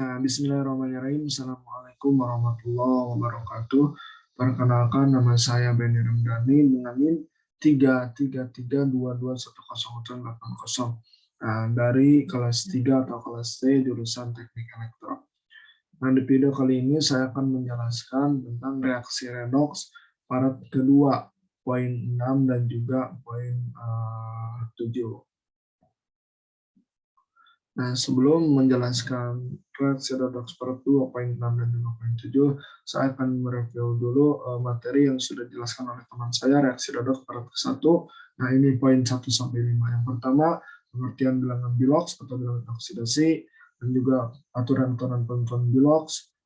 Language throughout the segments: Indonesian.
Bismillahirrahmanirrahim. Assalamualaikum warahmatullahi wabarakatuh. Perkenalkan, nama saya Benny Ramdhani dengan NIM 333221080. Dari kelas 3 atau kelas C jurusan Teknik Elektro. Nah, di video kali ini saya akan menjelaskan tentang reaksi redoks pada kedua, poin 6 dan juga poin 7. Nah, sebelum menjelaskan reaksi redoks part 2, poin 6 dan juga poin 7, saya akan mereview dulu materi yang sudah dijelaskan oleh teman saya, reaksi redoks part 1. Nah, ini poin 1 sampai 5. Yang pertama, pengertian bilangan biloks atau bilangan oksidasi, dan juga aturan-aturan penentuan biloks,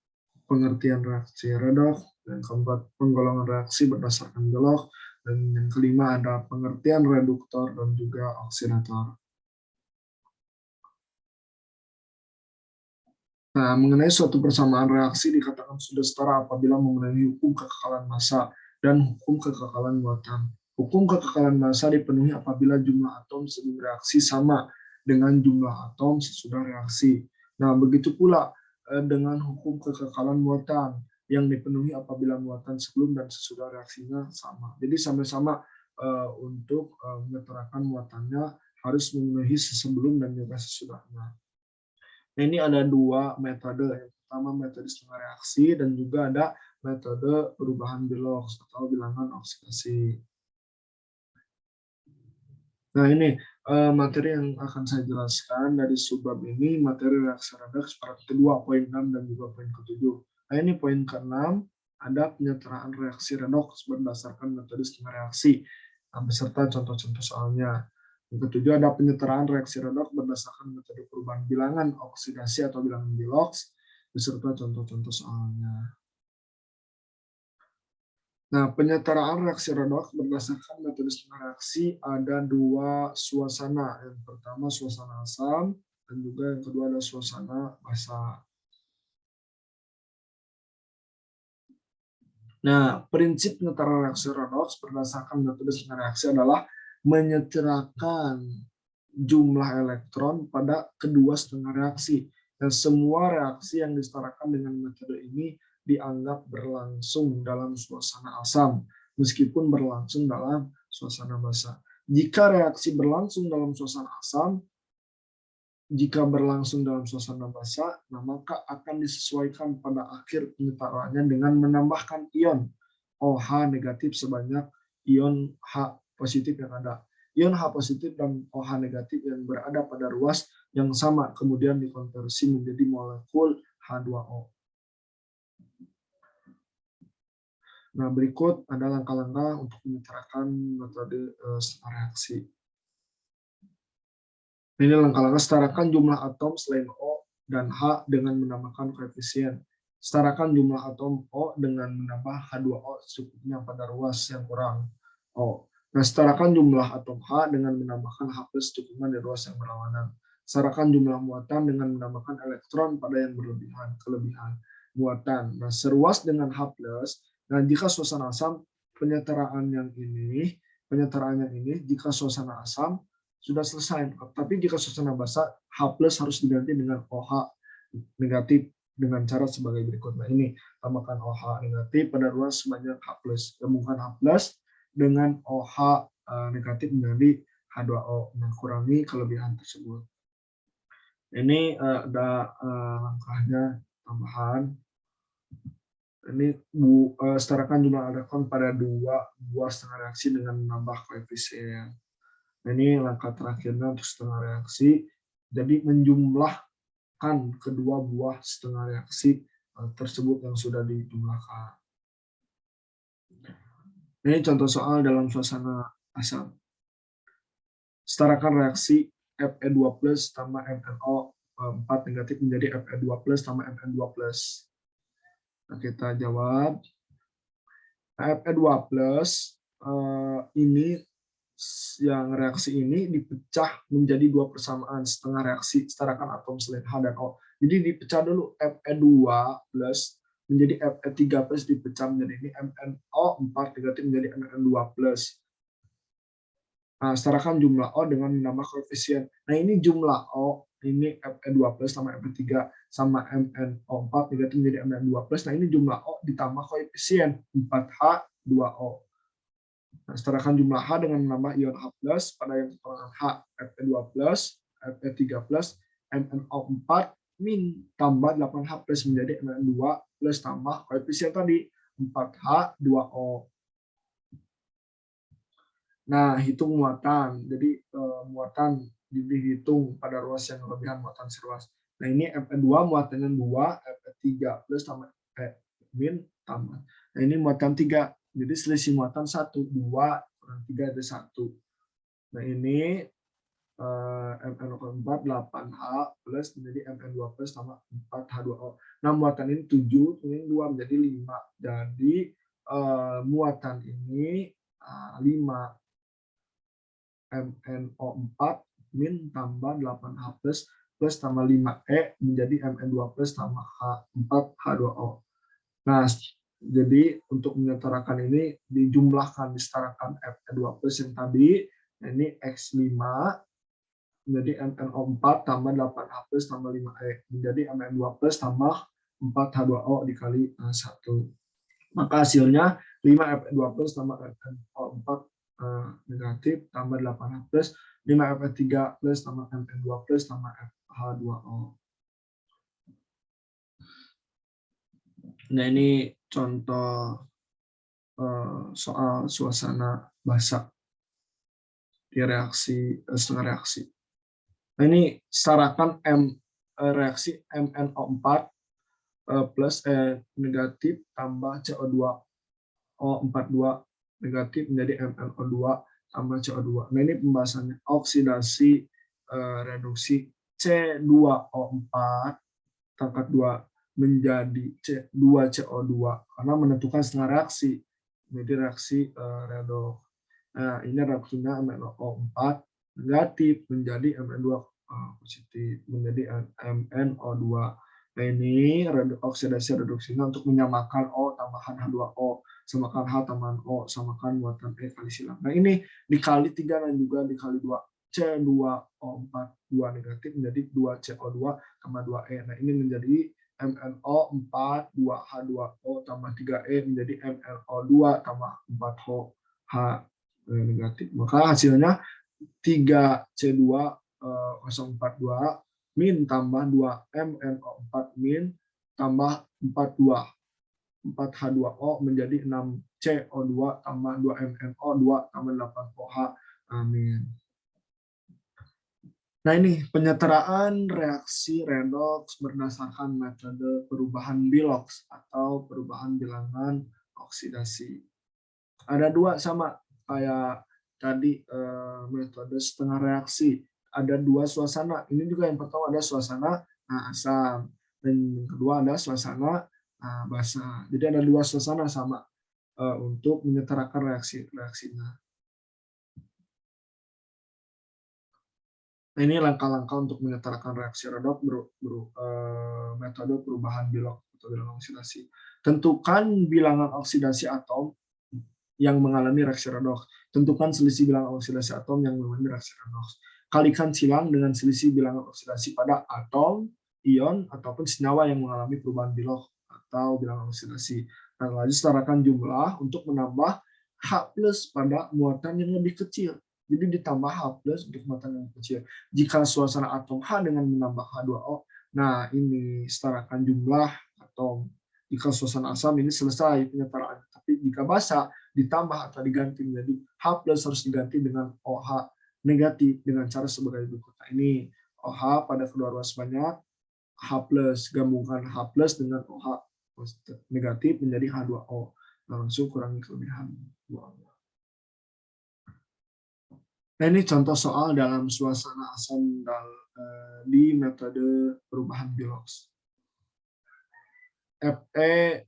pengertian reaksi redoks, dan keempat, penggolongan reaksi berdasarkan biloks, dan yang kelima ada pengertian reduktor dan juga oksidator. Nah, mengenai suatu persamaan reaksi dikatakan sudah setara apabila memenuhi hukum kekekalan massa dan hukum kekekalan muatan. Hukum kekekalan massa dipenuhi apabila jumlah atom sebelum reaksi sama dengan jumlah atom sesudah reaksi. Nah, begitu pula dengan hukum kekekalan muatan yang dipenuhi apabila muatan sebelum dan sesudah reaksinya sama. Jadi sama-sama untuk menyetarakan muatannya harus memenuhi sebelum dan juga sesudahnya. Nah, ini ada dua metode. Yang pertama metode setengah reaksi dan juga ada metode perubahan biloks atau bilangan oksidasi. Nah, ini materi yang akan saya jelaskan dari subbab ini, materi reaksi redoks part kedua, poin 6 dan juga poin ke-7. Nah, ini poin ke-6, ada penyetaraan reaksi redoks berdasarkan metode setengah reaksi, beserta contoh-contoh soalnya. Yang ketujuh ada penyetaraan reaksi redoks berdasarkan metode perubahan bilangan oksidasi atau bilangan biloks beserta contoh-contoh soalnya. Nah, penyetaraan reaksi redoks berdasarkan metode setengah reaksi ada dua suasana. Yang pertama suasana asam dan juga yang kedua ada suasana basa. Nah, prinsip penyetaraan reaksi redoks berdasarkan metode setengah reaksi adalah menyetarakan jumlah elektron pada kedua setengah reaksi. Dan semua reaksi yang disetarakan dengan metode ini dianggap berlangsung dalam suasana asam, meskipun berlangsung dalam suasana basa. Jika reaksi berlangsung dalam suasana asam, jika berlangsung dalam suasana basa, maka akan disesuaikan pada akhir penyetaraannya dengan menambahkan ion OH negatif sebanyak ion H positif yang ada. Ion H positif dan OH negatif yang berada pada ruas yang sama kemudian dikonversi menjadi molekul H2O. Nah, berikut ada langkah-langkah untuk menyetarakan metode setengah reaksi. Ini langkah-langkah: setarakan jumlah atom selain O dan H dengan menambahkan koefisien. Setarakan jumlah atom O dengan menambah H2O secukupnya pada ruas yang kurang O. Nah, setarakan jumlah atom H dengan menambahkan H+ secukupnya di ruas yang berlawanan. Setarakan jumlah muatan dengan menambahkan elektron pada yang berlebihan, kelebihan muatan. Nah, seruas dengan H+. Nah, jika suasana asam, penyetaraan yang ini jika suasana asam sudah selesai. Tapi jika suasana basa, H+ harus diganti dengan OH negatif dengan cara sebagai berikut. Nah, ini tambahkan OH negatif pada ruas sebanyak H+. Gabungkan H+ dengan OH negatif menjadi H2O. Kurangi kelebihan tersebut. Ini ada langkahnya tambahan. Ini setarakan jumlah elektron pada dua buah setengah reaksi dengan menambah koefisien. Ini langkah terakhirnya untuk setengah reaksi. Jadi menjumlahkan kedua buah setengah reaksi tersebut yang sudah dijumlahkan. Ini contoh soal dalam suasana asam. Setarakan reaksi Fe2+ tambah MnO4 negatif menjadi Fe2+ tambah Mn2+. Nah, kita jawab. Fe2+ ini yang reaksi ini dipecah menjadi dua persamaan setengah reaksi setarakan atom selain H dan O. Jadi dipecah dulu Fe2+ menjadi Fe3+ dipecah menjadi ini MnO4 negatif menjadi Mn2+. Nah, setarakan jumlah O dengan menambah koefisien. Nah, ini jumlah O ini Fe2+ tambah Fe3 sama MnO4 negatif menjadi Mn2+. Nah, ini jumlah O ditambah koefisien 4H 2O. Nah, setarakan jumlah H dengan menambah ion H+ pada yang keterangan H Fe2+, Fe3+, MnO4 min tambah 8H+ menjadi Mn2+ tambah koefisien tadi 4H 2O. Nah, hitung muatan. Jadi muatan dihitung pada ruas yang kelebihan muatan seruas. Nah, ini Fe2 muatannya 2, Fe3+ tambah min tambah. Nah, ini muatan 3. Jadi selisih muatan 1, 2 kurang 3 itu 1. Nah, ini MnO4 8H plus menjadi Mn2+ tambah 4H2O. Nah, muatan ini 7, ini 2 menjadi 5. Jadi muatan ini 5. MnO4 min tambah 8H plus tambah 5E menjadi Mn2+ tambah H4H2O. Nah, jadi untuk menyetarakan ini dijumlahkan, disetarakan Fe2+ yang tadi, nah ini X5 menjadi MnO4 tambah 8H+ tambah 5E menjadi Mn2+ tambah 4H2O dikali 1. Maka hasilnya 5 Fe2+ tambah MnO4 negatif tambah 8H+, 5 Fe3+ tambah Mn2+ tambah H2O. Nah, ini contoh soal suasana basa di reaksi setengah reaksi. Nah, ini setarakan reaksi MnO4 plus negatif tambah CO2 O42 negatif menjadi MnO2 tambah CO2. Nah, ini pembahasannya oksidasi reduksi C2O4 pangkat 2 menjadi C2CO2 karena menentukan setengah reaksi. Jadi reaksi redoks. Nah, ini reaksinya MnO4 negatif menjadi Mn2 positif menjadi MnO2. Nah, ini oksidasi reduksinya untuk menyamakan O tambahan H2O, samakan H tambahan O, samakan muatan E kali silang. Nah, ini dikali 3 dan juga dikali 2. C2O4 2 negatif menjadi 2CO2 tambah 2E. Nah, ini menjadi MnO4 2H2O tambah 3E menjadi MnO2 tambah 4H negatif. Maka hasilnya 3C2O42 min tambah 2 MnO4 min tambah 4H2O menjadi 6CO2 tambah 2 MnO2 tambah 8OH. Amin. Nah, ini penyetaraan reaksi redoks berdasarkan metode perubahan Bilox atau perubahan bilangan oksidasi. Ada 2 sama kayak tadi metode setengah reaksi. Ada 2 suasana. Ini juga yang pertama ada suasana asam dan yang kedua ada suasana basa. Jadi ada 2 suasana sama untuk menyetarakan reaksinya. Nah, ini langkah-langkah untuk menyetarakan reaksi redoks metode perubahan Bilox atau bilangan oksidasi. Tentukan bilangan oksidasi atom yang mengalami reaksi redoks. Tentukan selisih bilangan oksidasi atom yang mengalami reaksi redoks. Kalikan silang dengan selisih bilangan oksidasi pada atom, ion, ataupun senyawa yang mengalami perubahan Bilox atau bilangan oksidasi. Nah, lanjut setarakan jumlah untuk menambah H+ pada muatan yang lebih kecil. Jadi ditambah H+ untuk muatan yang kecil. Jika suasana atom H dengan menambah H2O, nah ini setarakan jumlah atom. Jika suasana asam ini selesai penyetaraan. Tapi jika basa ditambah atau diganti menjadi H+ harus diganti dengan OH negatif dengan cara sebagai berikut. Nah, ini OH pada kedua ruas banyak, H+, gabungkan H+ dengan OH negatif menjadi H2O. Nah, langsung kurangi kelebihan 2O. Nah, ini contoh soal dalam suasana asam di metode perubahan Bilox. Fe2+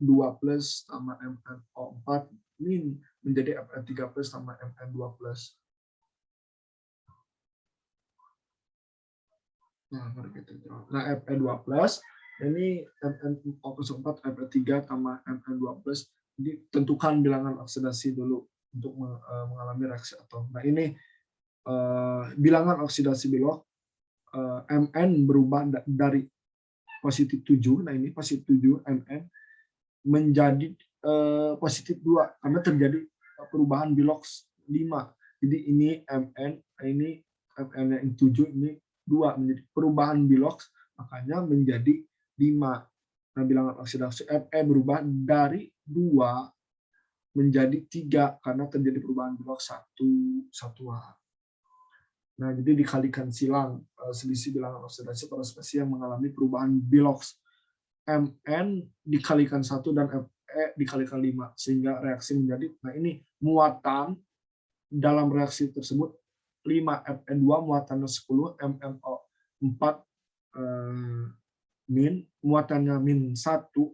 tambah MnO4 min menjadi Fe3+ tambah Mn2+. Nah, Fe2+, ini MnO4 Fe3 tambah Mn2+. Jadi tentukan bilangan oksidasi dulu untuk mengalami reaksi atom. Nah, ini bilangan oksidasi Bilox Mn berubah dari positif 7, nah ini positif 7 Mn menjadi positif 2 karena terjadi perubahan bilox 5. Jadi ini Mn, ini Mn yang 7, ini 2 menjadi perubahan bilox, makanya menjadi 5. Nah, bilangan oksidasi Fe berubah dari 2 menjadi 3 karena terjadi perubahan bilox 1H. Nah, jadi dikalikan silang selisih bilangan oksidasi pada spesies yang mengalami perubahan bilox. Mn dikalikan 1 dan Fe dikalikan 5 sehingga reaksi menjadi, nah ini muatan dalam reaksi tersebut 5Fe2 muatannya 10, MnO4 min muatannya min 1, 5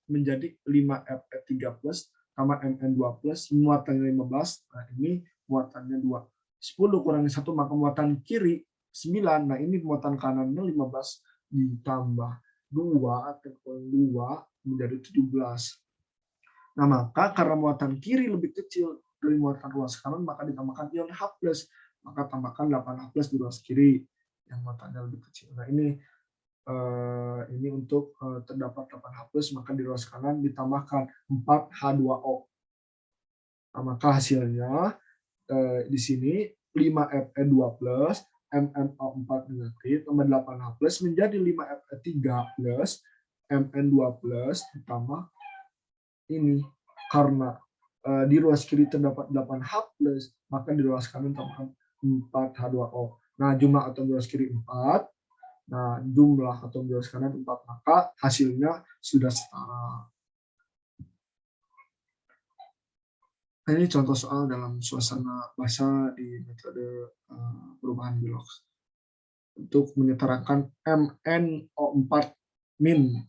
menjadi 5Fe3 plus tambah Mn2 plus muatannya 15. Nah, ini muatannya 2. 10 kurangi 1 maka muatan kiri 9. Nah, ini muatan kanannya 15 ditambah 2 menjadi 17. Nah, maka karena muatan kiri lebih kecil dari muatan ruas kanan, maka ditambahkan ion H+. Maka tambahkan 8H+ di ruas kiri yang muatannya lebih kecil. Nah, ini untuk terdapat 8H+, maka di ruas kanan ditambahkan 4H2O. Nah, maka hasilnya di sini 5Fe2 plus, MnO4 negatif, tambah 8H+ menjadi 5Fe3 plus, Mn2 plus, ditambah ini. Karena di ruas kiri terdapat 8H+, maka di ruas kanan tambahkan 4H2O. Nah, jumlah atom di ruas kiri 4. Nah, jumlah atom di ruas kanan 4, maka hasilnya sudah setara. Nah, ini contoh soal dalam suasana basah di metode perubahan bilox. Untuk menyetarakan MnO4 min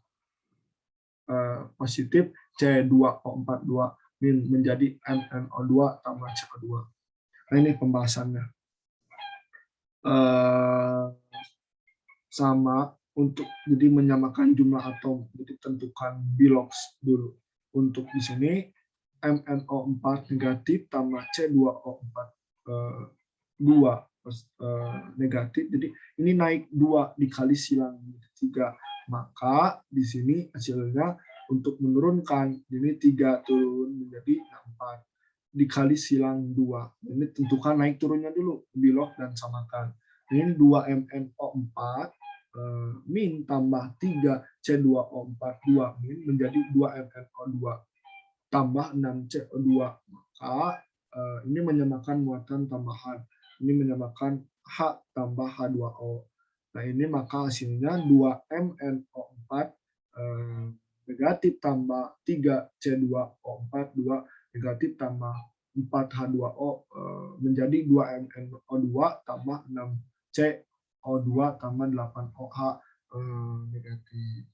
positif, C2O42 min menjadi MnO2 tambah CO2. Nah, ini pembahasannya. Sama untuk jadi menyamakan jumlah atom, jadi tentukan bilox dulu. Untuk di sini MnO4 negatif tambah C2O4 2 negatif, jadi ini naik 2 dikali silang 3, maka di sini hasilnya untuk menurunkan ini 3 turun menjadi 4 dikali silang 2. Ini tentukan naik turunnya dulu, bilox dan samakan. Ini 2 MnO4 min tambah 3 C2O4 2 min menjadi 2 MnO2 tambah 6 CO2. Maka ini menyamakan muatan tambahan. Ini menyamakan H tambah H2O. Nah, ini maka hasilnya 2 MnO4 negatif tambah 3 C2O4 2 negatif tambah 4 H2O menjadi 2 MnO2 tambah 6 CO2 tambah 8 OH negatif.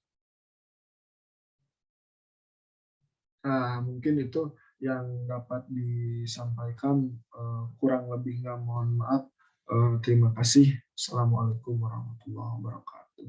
Nah, mungkin itu yang dapat disampaikan, kurang lebihnya mohon maaf. Terima kasih. Assalamualaikum warahmatullahi wabarakatuh.